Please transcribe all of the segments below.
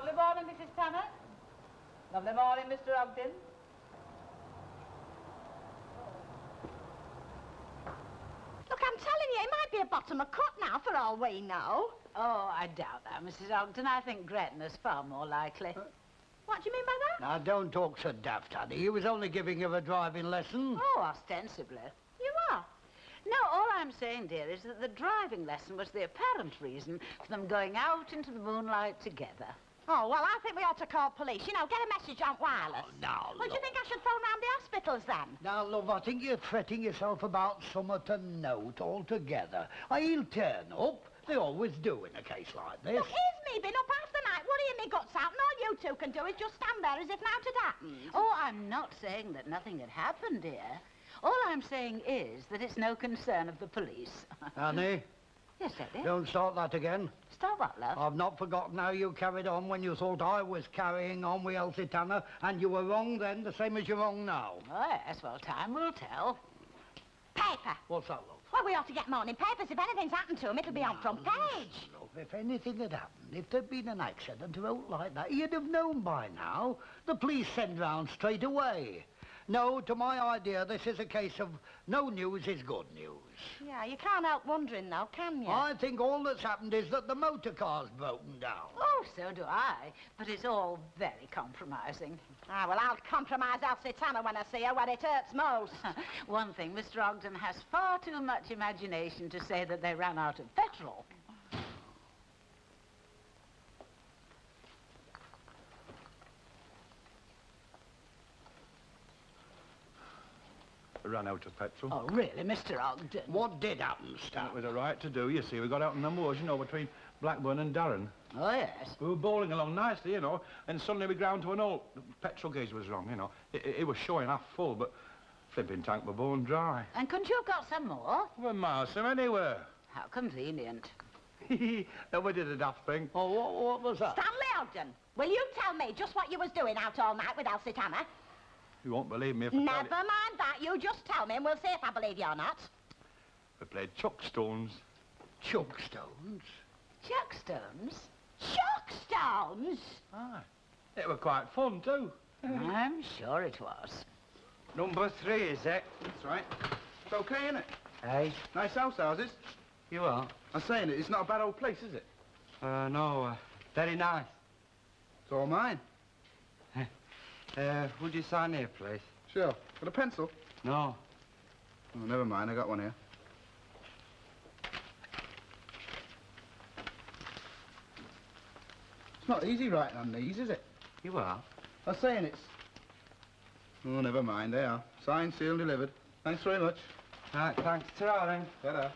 Lovely morning, Mrs. Tanner. Lovely morning, Mr. Ogden. Look, I'm telling you, it might be a bottom of cut now, for all we know. Oh, I doubt that, Mrs. Ogden. I think Gretna's far more likely. What do you mean by that? Now, don't talk so daft, Annie. He was only giving you a driving lesson. Oh, ostensibly. You are? No, all I'm saying, dear, is that the driving lesson was the apparent reason for them going out into the moonlight together. Oh, well, I think we ought to call police. You know, get a message on wireless. Oh, now, Well, do you think I should phone round the hospitals, then? Now, love, I think you're fretting yourself about summat note altogether. He'll turn up. They always do in a case like this. Look, here's me been up half the night worrying me guts out, and all you two can do is just stand there as if naught had happened. Oh, I'm not saying that nothing had happened, dear. All I'm saying is that it's no concern of the police. Annie? Yes, Eddie? Don't start that again. Stop what, love? I've not forgotten how you carried on when you thought I was carrying on with Elsie Tanner, and you were wrong then, the same as you're wrong now. Oh, yes, well, time will tell. Paper. What's that, love? Well, we ought to get morning papers. If anything's happened to him, it'll be on front page. Love, if anything had happened, if there'd been an accident or out like that, you'd have known by now. The police send round straight away. No, to my idea, this is a case of no news is good news. Yeah, you can't help wondering, though, can you? I think all that's happened is that the motor car's broken down. Oh, so do I. But it's all very compromising. Ah, well, I'll compromise Elsie Tanner when I see her, when it hurts most. One thing, Mr. Ogden has far too much imagination to say that they ran out of petrol. Ran out of petrol. Oh, really, Mr. Ogden? What did happen, Stan? It was a right to do, you see. We got out in the moors, you know, between Blackburn and Darren. Oh, yes. We were bowling along nicely, you know, and suddenly we ground to an old... The petrol gauge was wrong, you know. It was showing half full, but flipping tank were bone dry. And couldn't you have got some more? We're miles from anywhere. How convenient. And we did a daft thing. Oh, what was that? Stanley Ogden, will you tell me just what you was doing out all night with Elsie Tanner? You won't believe me if I Never tell you. mind that. You just tell me and we'll see if I believe you or not. We played chuckstones. Chuckstones? Chuckstones? Chuckstones? Aye. It were quite fun, too. I'm sure it was. Number 3, is it? That's right. It's okay, isn't it? Hey, Nice house, houses. you are? I'm saying it, it's not a bad old place, is it? No, very nice. It's all mine. Would you sign here, please? Sure. Got a pencil? No. Oh, never mind, I got one here. It's not easy writing on these, is it? You are? I'm saying it's... Oh, never mind, they are. Signed, sealed, delivered. Thanks very much. Right, thanks. Ta-ra, then. Ta-da.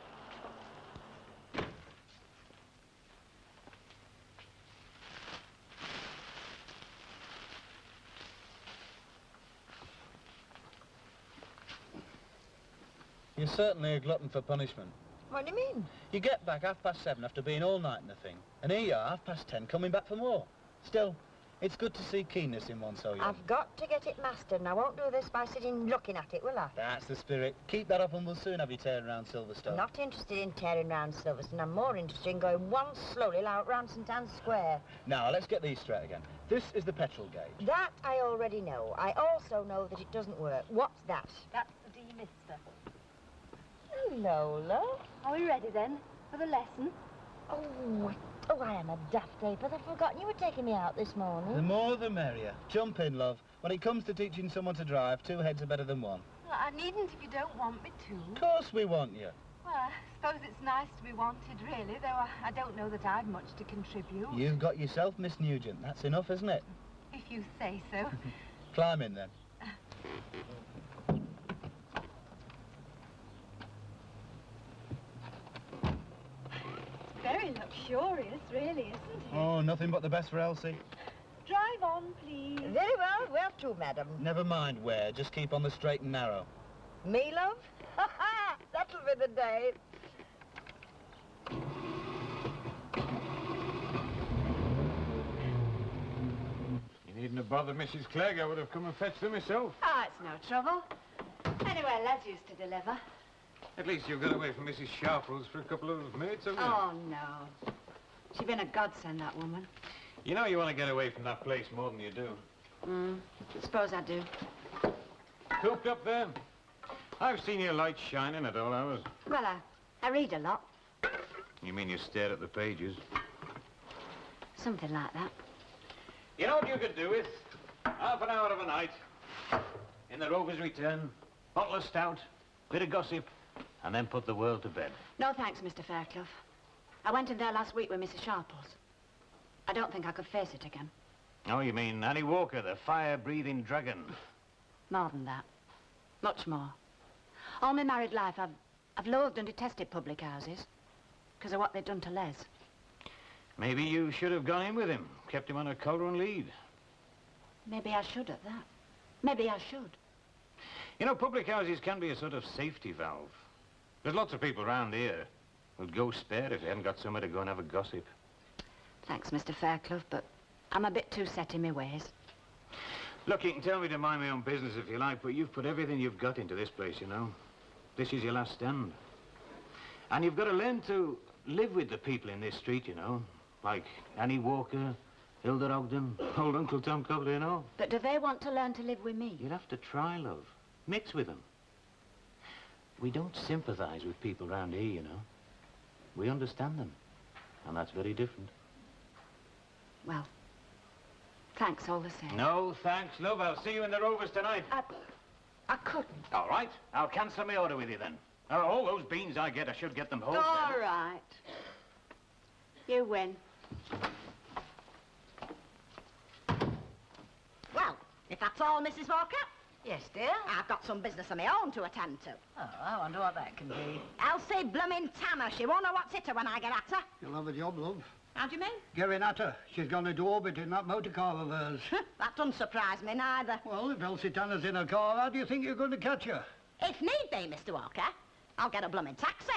You're certainly a glutton for punishment. What do you mean? You get back 7:30 after being all night in the thing, and here you are, 10:30, coming back for more. Still, it's good to see keenness in one so young. I've got to get it mastered, and I won't do this by sitting looking at it, will I? That's the spirit. Keep that up and we'll soon have you tearing around Silverstone. Not interested in tearing round Silverstone. I'm more interested in going one slowly like round St Anne's Square. Now, let's get these straight again. This is the petrol gauge. That I already know. I also know that it doesn't work. What's that? That's the demister. Hello, love. Are we ready then for the lesson? Oh, I am a daft ape. I've forgotten you were taking me out this morning. The more the merrier. Jump in, love. When it comes to teaching someone to drive, 2 heads are better than 1. Well, I needn't if you don't want me to. Of course we want you. Well, I suppose it's nice to be wanted, really, though I don't know that I've much to contribute. You've got yourself, Miss Nugent. That's enough, isn't it? If you say so. Climb in, then. Very luxurious, really, isn't it? Oh, nothing but the best for Elsie. Drive on, please. Very well. Where to, madam? Never mind where. Just keep on the straight and narrow. Me, love? Ha-ha! That'll be the day. You needn't have bothered Mrs. Clarke. I would have come and fetched her myself. Ah, it's no trouble. Anyway, lads used to deliver. At least you've got away from Mrs. Sharples for a couple of minutes, haven't you? Oh, no. She's been a godsend, that woman. You know you want to get away from that place more than you do. Suppose I do. Cooped up there. I've seen your light shining at all hours. Well, I read a lot. You mean you stare at the pages? Something like that. You know what you could do with half an hour of a night, in the Rover's return, bottle of stout, bit of gossip, and then put the world to bed. No thanks, Mr. Fairclough. I went in there last week with Mrs. Sharples. I don't think I could face it again. Oh, you mean Annie Walker, the fire-breathing dragon? More than that. Much more. All my married life, I've loathed and detested public houses because of what they'd done to Les. Maybe you should have gone in with him, kept him on a collar and lead. Maybe I should at that. Maybe I should. You know, public houses can be a sort of safety valve. There's lots of people round here who'd go spare if they hadn't got somewhere to go and have a gossip. Thanks, Mr. Fairclough, but I'm a bit too set in my ways. Look, you can tell me to mind my own business if you like, but you've put everything you've got into this place, you know. This is your last stand. And you've got to learn to live with the people in this street, you know. Like Annie Walker, Hilda Ogden, old Uncle Tom Copley and all. But do they want to learn to live with me? You'll have to try, love. Mix with them. We don't sympathise with people round here, you know. We understand them. And that's very different. Well, thanks all the same. No, thanks, love. I'll see you in the Rovers tonight. I couldn't. All right. I'll cancel my order with you then. All those beans I get, I should get them wholesale. All right. You win. Well, if that's all, Mrs. Walker, Yes, dear? I've got some business of my own to attend to. Oh, I wonder what that can be. Elsie bloomin' Tanner. She won't know what's hit her when I get at her. You'll have a job, love. How do you mean? Getting at her. She's going to do orbit in that motor car of hers. That doesn't surprise me neither. Well, if Elsie Tanner's in her car, how do you think you're going to catch her? If need be, Mr. Walker, I'll get a bloomin' taxi.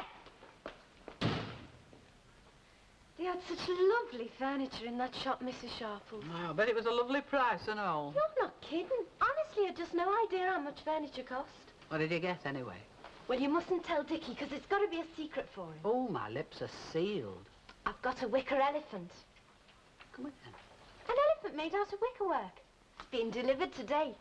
They had such lovely furniture in that shop, Mrs. Sharples. Oh, I bet it was a lovely price and all. You're not kidding. Honestly, I'd just no idea how much furniture cost. What did you get, anyway? Well, you mustn't tell Dickie, because it's got to be a secret for him. Oh, my lips are sealed. I've got a wicker elephant. Come on, then. An elephant made out of wicker work. It's been delivered today.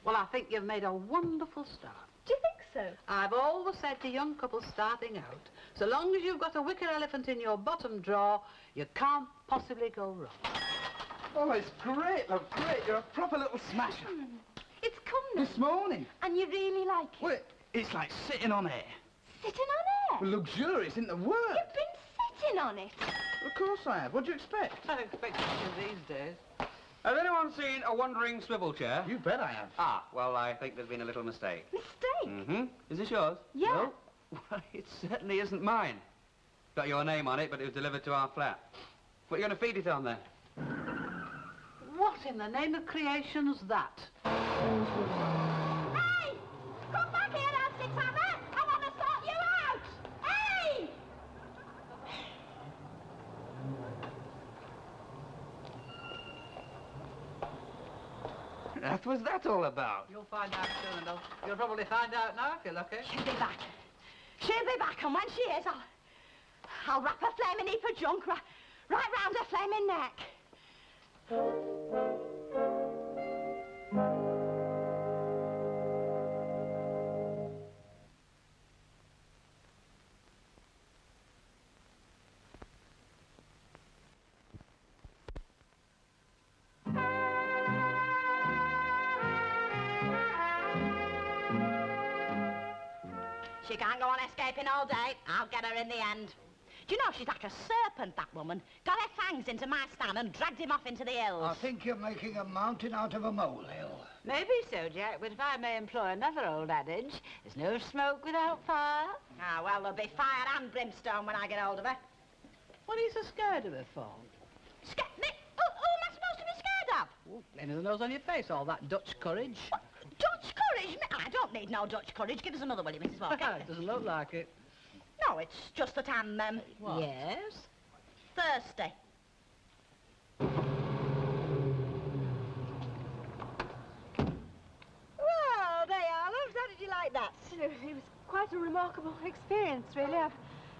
Well, I think you've made a wonderful start. Do you think so? I've always said to young couples starting out, so long as you've got a wicker elephant in your bottom drawer, you can't possibly go wrong. Oh, it's great, love, great. You're a proper little smasher. It's come now. This morning. And you really like it? Well, it's like sitting on air. Sitting on air? Well, luxurious isn't the word. You've been sitting on it. Of course I have. What do you expect? I expect you these days. Has anyone seen a wandering swivel chair? You bet I have. Ah, well, I think there's been a little mistake. Mistake? Mm-hmm. Is this yours? Yeah. No? Well, it certainly isn't mine. Got your name on it, but it was delivered to our flat. What are you going to feed it on, then? What in the name of creation's that? Hey! Come back here, Elsie Tanner! I want to sort you out! Hey! What was that all about? You'll find out soon enough. You'll probably find out now if you're lucky. She'll be back. She'll be back, and when she is, I'll wrap her flaming heap of junk right round her flaming neck. She can't go on escaping all day. I'll get her in the end. Do you know, she's like a serpent, that woman. Got her fangs into my stand and dragged him off into the hills. I think you're making a mountain out of a molehill. Maybe so, Jack, but if I may employ another old adage, there's no smoke without fire. Ah, well, there'll be fire and brimstone when I get hold of her. What are you so scared of her for? Scared me? Who am I supposed to be scared of? Oh, plain as the nose on your face, all that Dutch courage. What? Dutch courage? I don't need no Dutch courage. Give us another, will you, Mrs. Walker? It doesn't look like it. No, it's just that I'm, What? Yes? Thirsty. Well, there you are, loves. How did you like that? It was quite a remarkable experience, really. I've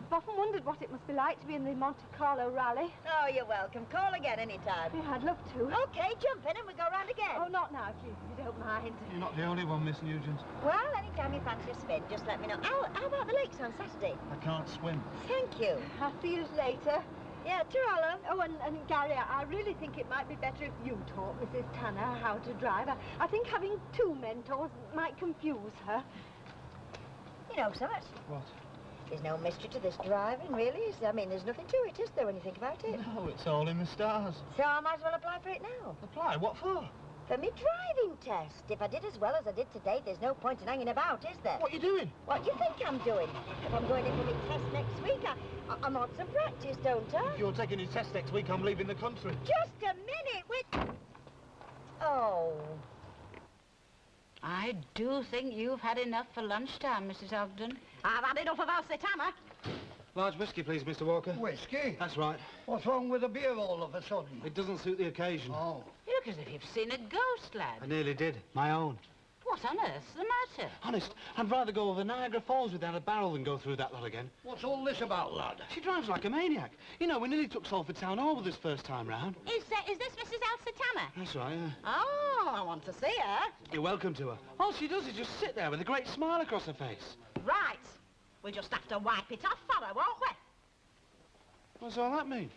I've often wondered what it must be like to be in the Monte Carlo rally. Oh, you're welcome. Call again any time. Yeah, I'd love to. OK, jump in and we go round again. Oh, not now, if you don't mind. You're not the only one, Miss Nugent. Well, any time you fancy a spin, just let me know. How about the lakes on Saturday? I can't swim. Thank you. I'll see you later. Yeah, ta-ra. Oh, and Gary, I really think it might be better if you taught Mrs. Tanner how to drive. I think having two mentors might confuse her. You know so much. What? There's no mystery to this driving, really. I mean, there's nothing to it, is there, when you think about it? No, it's all in the stars. So I might as well apply for it now. Apply? What for? For me driving test. If I did as well as I did today, there's no point in hanging about, is there? What are you doing? What do you think I'm doing? If I'm going in for my test next week, I want some practice, don't I? If you're taking your test next week, I'm leaving the country. Just a minute, Oh. I do think you've had enough for lunchtime, Mrs. Ogden. I've had enough of Elsie Tanner. Large whiskey, please, Mr. Walker. Whiskey? That's right. What's wrong with the beer all of a sudden? It doesn't suit the occasion. Oh. You look as if you've seen a ghost, lad. I nearly did. My own. What on earth's the matter? Honest, I'd rather go over Niagara Falls without a barrel than go through that lot again. What's all this about, lad? She drives like a maniac. You know, we nearly took Salford Town Hall with us first time round. Is this Mrs. Elsie Tanner? That's right, yeah. Oh, I want to see her. You're welcome to her. All she does is just sit there with a great smile across her face. Right. We'll just have to wipe it off for her, won't we? What's all that mean?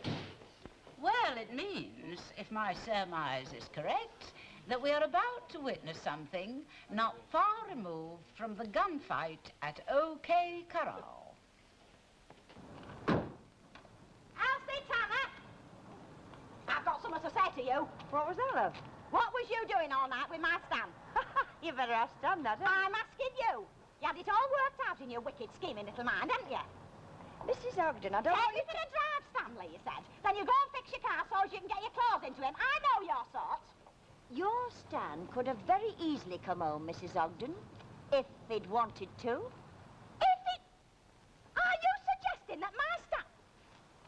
Well, it means, if my surmise is correct, that we are about to witness something not far removed from the gunfight at OK Corral. Elsie Tanner! I've got something to say to you. What was that, love? What was you doing all night with my Stan? You better ask Stan that, I'm asking you. You had it all worked out in your wicked scheming little mind, hadn't you? Mrs. Ogden, I don't Take want me you for a drive, Stanley, you said. Then you go and fix your car so as you can get your clothes into him. I know your sort. Your Stan could have very easily come home, Mrs. Ogden, if he'd wanted to. If it... Are you suggesting that my Stan...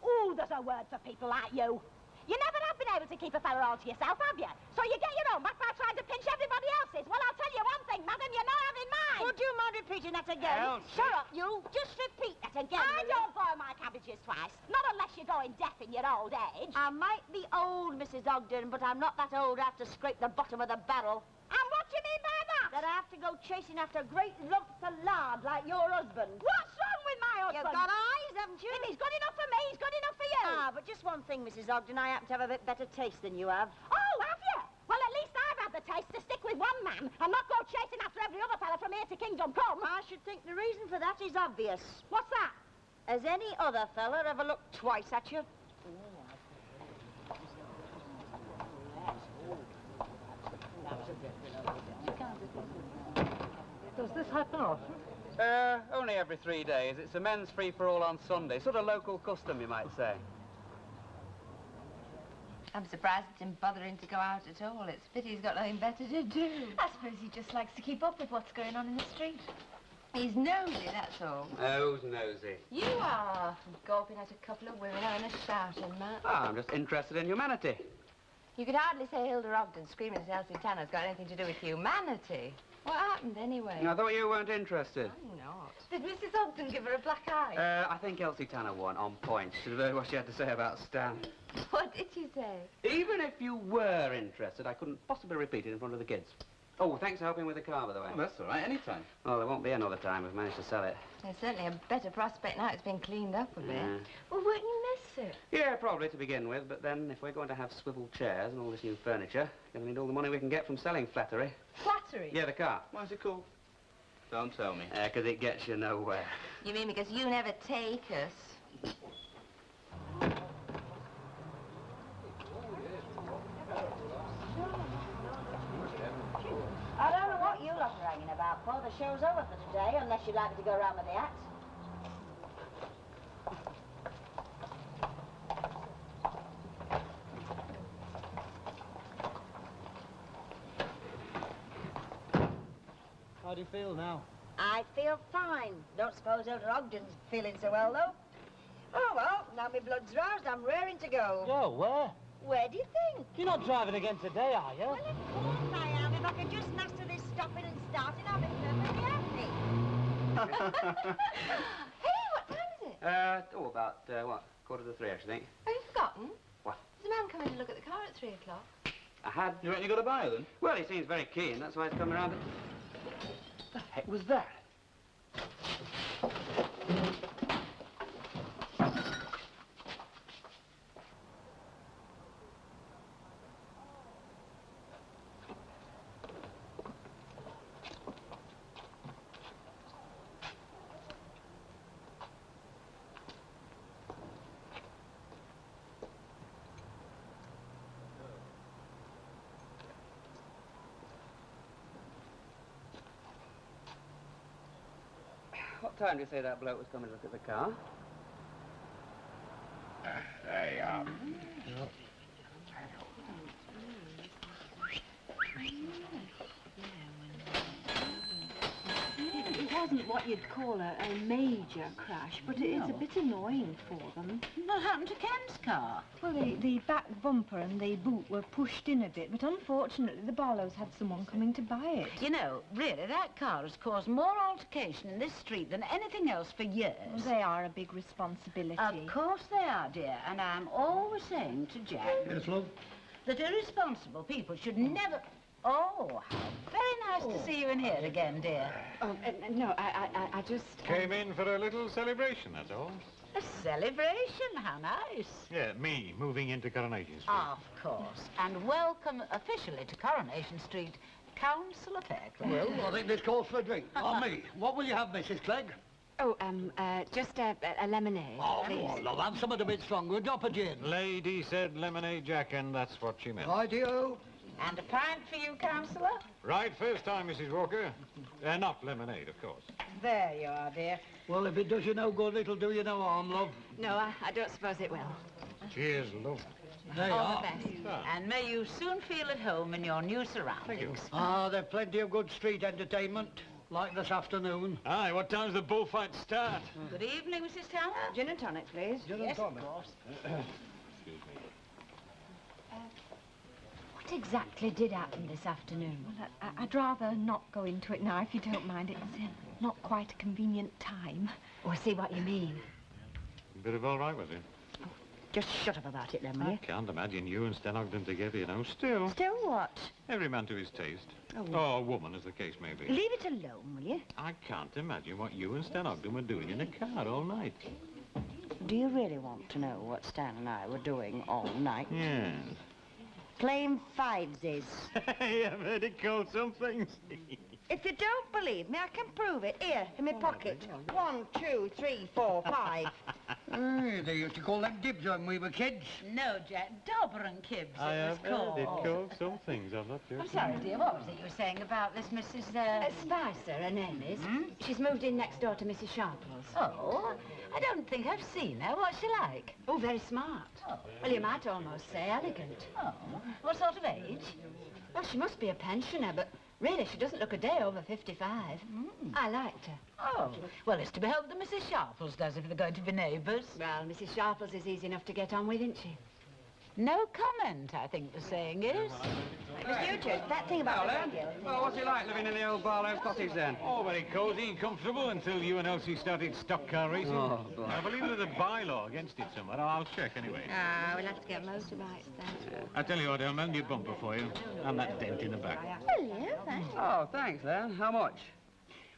Oh, there's a word for people like you. You never have been able to keep a fella all to yourself, have you? So you get your own back by trying to pinch everybody else's. Well, I'll tell you one thing, madam, you're not having mine. Would you mind repeating that again? Elsie. Shut up, you. Just repeat that again. I don't boil my cabbages twice. Not unless you're going deaf in your old age. I might be old, Mrs. Ogden, but I'm not that old I have to scrape the bottom of the barrel. And what do you mean by that? That I have to go chasing after great lumps of lard like your husband. What's wrong with my husband? You've got eyes, haven't you? If he's good enough for me, he's good enough for you. Ah, but just one thing, Mrs. Ogden. I happen to have a bit better taste than you have. Oh, have you? Well, at least I've had the taste to stick with one man and not go chasing after every other fella from here to Kingdom Come. I should think the reason for that is obvious. What's that? Has any other fella ever looked twice at you? Does this happen often? Only every 3 days. It's a men's free-for-all on Sunday. Sort of local custom, you might say. I'm surprised it's him bothering to go out at all. It's a pity he's got nothing better to do. I suppose he just likes to keep up with what's going on in the street. He's nosy, that's all. Who's nosy? You are. Gawping at a couple of women having a shout in that. Oh, I'm just interested in humanity. You could hardly say Hilda Ogden screaming at Elsie Tanner's got anything to do with humanity. What happened, anyway? I thought you weren't interested. I'm not. Did Mrs. Ogden give her a black eye? I think Elsie Tanner won, on point. Should have heard what she had to say about Stan. What did she say? Even if you were interested, I couldn't possibly repeat it in front of the kids. Oh, thanks for helping with the car, by the way. Oh, that's all right, anytime. Well, there won't be another time. We've managed to sell it. There's certainly a better prospect now it's been cleaned up a bit. Yeah. Well, won't you miss it? Yeah, probably to begin with, but then if we're going to have swivel chairs and all this new furniture, we're going to need all the money we can get from selling Flattery. Flattery? Yeah, the car. Why's it called? Don't tell me. Because it gets you nowhere. You mean because you never take us? I don't know what you lot are hanging about for. The show's over for today, unless you'd like me to go round with the act. How do you feel now? I feel fine. Don't suppose Hilda Ogden's feeling so well, though. Oh, well, now my blood's roused, I'm raring to go. Go, where? Where do you think? You're not driving again today, are you? Well, of course I am. If I could just master this stopping and starting, I'll be perfectly happy. Hey, what time is it? About, what, 2:45, I should think. Have you forgotten? What? There's a man coming to look at the car at 3 o'clock. I had... You reckon you got a buyer, then? Well, he seems very keen, that's why he's coming around. The heck was that? What time do you say that bloke was coming to look at the car? There you are. It wasn't what you'd call a major crash, but it's a bit annoying for them. What happened to Ken's car? Well, the back bumper and the boot were pushed in a bit, but unfortunately the Barlows had someone coming to buy it. You know, really, that car has caused more altercation in this street than anything else for years. Well, they are a big responsibility. Of course they are, dear, and I'm always saying to Jack... Yes, love? ...that irresponsible people should never... Oh, how very nice to see you in here again, dear. Oh, no, I just... Came in for a little celebration, that's all. A celebration, how nice. Yeah, me moving into Coronation Street. Of course. And welcome officially to Coronation Street, Councillor Clarke. Well, I think this calls for a drink. On me. What will you have, Mrs. Clegg? Oh, just a lemonade, Oh, please. go on, love. Have something a bit stronger. A drop of gin. Lady said lemonade, Jack, and that's what she meant. Righty-o. And a pint for you, Councillor? Right, first time, Mrs. Walker. Not lemonade, of course. There you are, dear. Well, if it does you no good, it'll do you no harm, love. No, I don't suppose it will. Cheers, love. There you All are. the best. And may you soon feel at home in your new surroundings. Ah, there's plenty of good street entertainment, like this afternoon. Aye, what time's the bullfight start? Good evening, Mrs. Tanner. Gin and tonic, please. Gin and Yes, tonic. of course. Excuse me. What exactly did happen this afternoon? Well, I'd rather not go into it now, if you don't mind. It's not quite a convenient time. Oh, I see what you mean. Bit of all right with you. Just shut up about it then, will I you? can't imagine you and Sten Ogden together, you know. Still, Still what? every man to his taste. Oh. Or woman, as the case may be. Leave it alone, will you? I can't imagine what you and Sten Ogden were doing in a car all night. Do you really want to know what Stan and I were doing all night? Yes. Playing fiveses. I've heard it called some things. If you don't believe me, I can prove it. Here, in my pocket. 1, 2, 3, 4, 5. Hey, they used to call them dibs when we were kids. No, Jack, Dobber and Kibbs I it have was heard called. it called some things, I'm not I'm joking. sorry, dear, what was it you were saying about this Mrs. Spicer, her name is. She's moved in next door to Mrs. Sharples. Oh, I don't think I've seen her. What's she like? Oh, very smart. Oh. Well, you might almost say elegant. Oh, what sort of age? Well, she must be a pensioner, but really, she doesn't look a day over 55. I liked her. Oh, well, it's to be hoped that Mrs. Sharples does if they're going to be neighbours. Well, Mrs. Sharples is easy enough to get on with, isn't she? No comment, I think the saying is. Miss Nugent, that thing about the radio. Well, what's it like living in the old Barlow cottage then? Oh, very cosy and comfortable until you and Elsie started stock car racing. Oh, boy. I believe there's a bylaw against it somewhere. I'll check anyway. Ah, we'll have to get motorbikes then. I tell you what, I'll mend your bumper for you. And that dent in the back. Will you? Thanks. Oh, thanks, then. How much?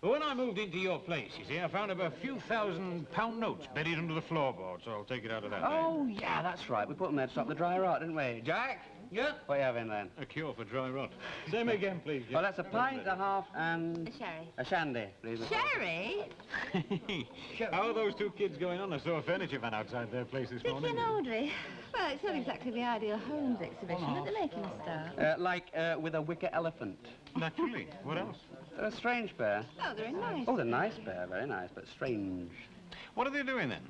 Well, when I moved into your place, you see, I found about a few £1,000 notes buried under the floorboard, so I'll take it out of that. Oh, yeah, that's right. We put them there to stop the dry rot, didn't we? Jack? Yeah? What are you having, then? A cure for dry rot. Same again, please, Jack. Well, that's a pint and a half and... A sherry. A shandy, please. Sherry? How are those two kids going on? I saw a furniture van outside their place this Vicky morning. and Audrey. Well, it's not exactly the ideal homes exhibition, but they're making a start. With a wicker elephant. Naturally. What else? They're a strange pair. Oh, they're nice. Oh, they're a nice pair, very nice, but strange. What are they doing then?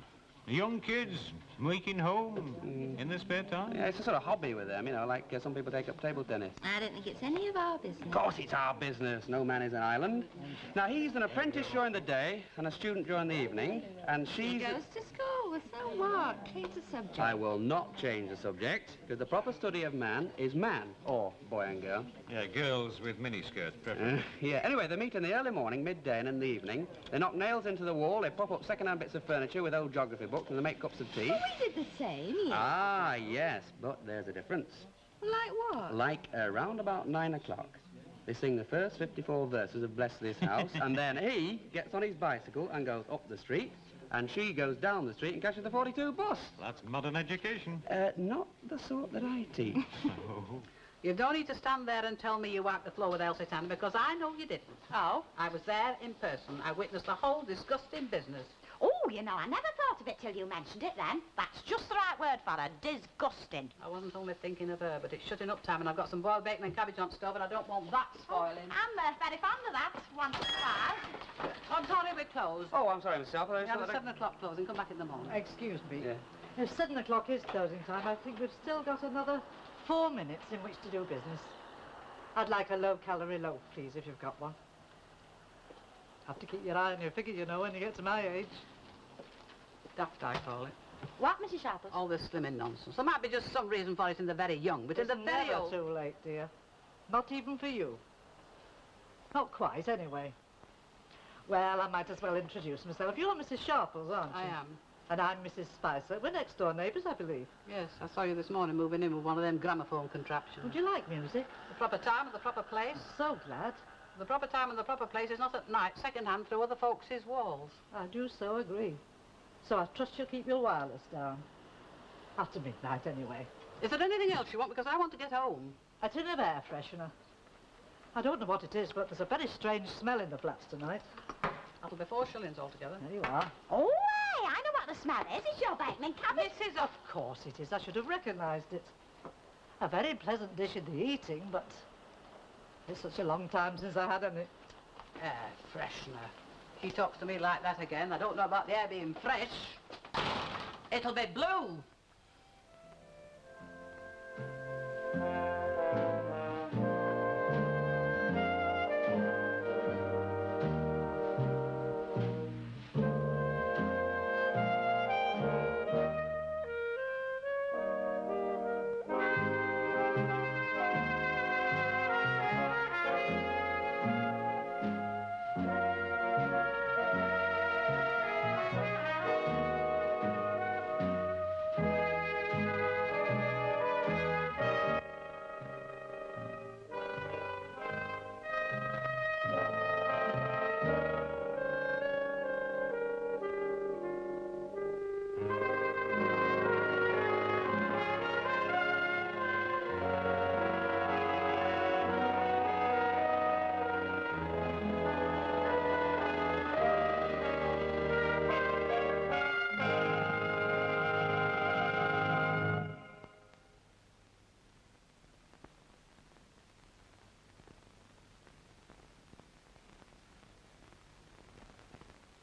Young kids making home in their spare time? Yeah, it's a sort of hobby with them, you know, like some people take up table tennis. I don't think it's any of our business. Of course it's our business. No man is an island. Now, he's an apprentice during the day and a student during the evening, and He she's... goes to school well, so what? Change the subject. I will not change the subject, because the proper study of man is man, or boy and girl. Yeah, girls with miniskirts, preferably. Yeah, anyway, they meet in the early morning, midday and in the evening. They knock nails into the wall, they prop up second-hand bits of furniture with old geography books, and they make cups of tea. Well, we did the same, yes. Ah, yes, but there's a difference. Like what? Like around about 9 o'clock. They sing the first 54 verses of Bless This House, and then he gets on his bicycle and goes up the street, and she goes down the street and catches the 42 bus. That's modern education. Not the sort that I teach. You don't need to stand there and tell me you wiped the floor with Elsie Tanner, because I know you didn't. Oh? I was there in person. I witnessed the whole disgusting business. Oh, you know, I never thought of it till you mentioned it then. That's just the right word for her. Disgusting. I wasn't only thinking of her, but it's shutting up time, and I've got some boiled bacon and cabbage on the stove, and I don't want that spoiling. I'm very fond of that. Once in a while. I'm sorry we're closed. Oh, I'm sorry, Miss Alpha. We have a 7 o'clock closing. Come back in the morning. Excuse me. Yeah. If 7 o'clock is closing time, I think we've still got another 4 minutes in which to do business. I'd like a low-calorie loaf, please, if you've got one. Have to keep your eye on your figure, you know, when you get to my age. Daft, I call it. What, Mrs. Sharples? All this slimming nonsense. There might be just some reason for it in the very young, but in the very never old... too late, dear. Not even for you. Not quite, anyway. Well, I might as well introduce myself. You're Mrs. Sharples, aren't you? I am. And I'm Mrs. Spicer. We're next-door neighbours, I believe. Yes, I saw you this morning moving in with one of them gramophone contraptions. Would you like music? The proper time and the proper place? So glad. The proper time and the proper place is not at night, second-hand through other folks' walls. I do so agree. So I trust you'll keep your wireless down. After midnight, anyway. Is there anything else you want? Because I want to get home. A tin of air freshener. I don't know what it is, but there's a very strange smell in the flats tonight. That'll be 4 shillings altogether. There you are. Oh, hey, I know what the smell is. It's your bacon and cabbage. Mrs. Of course it is. I should have recognised it. A very pleasant dish in the eating, but it's such a long time since I had any. Air freshener. He talks to me like that again. I don't know about the air being fresh. It'll be blue.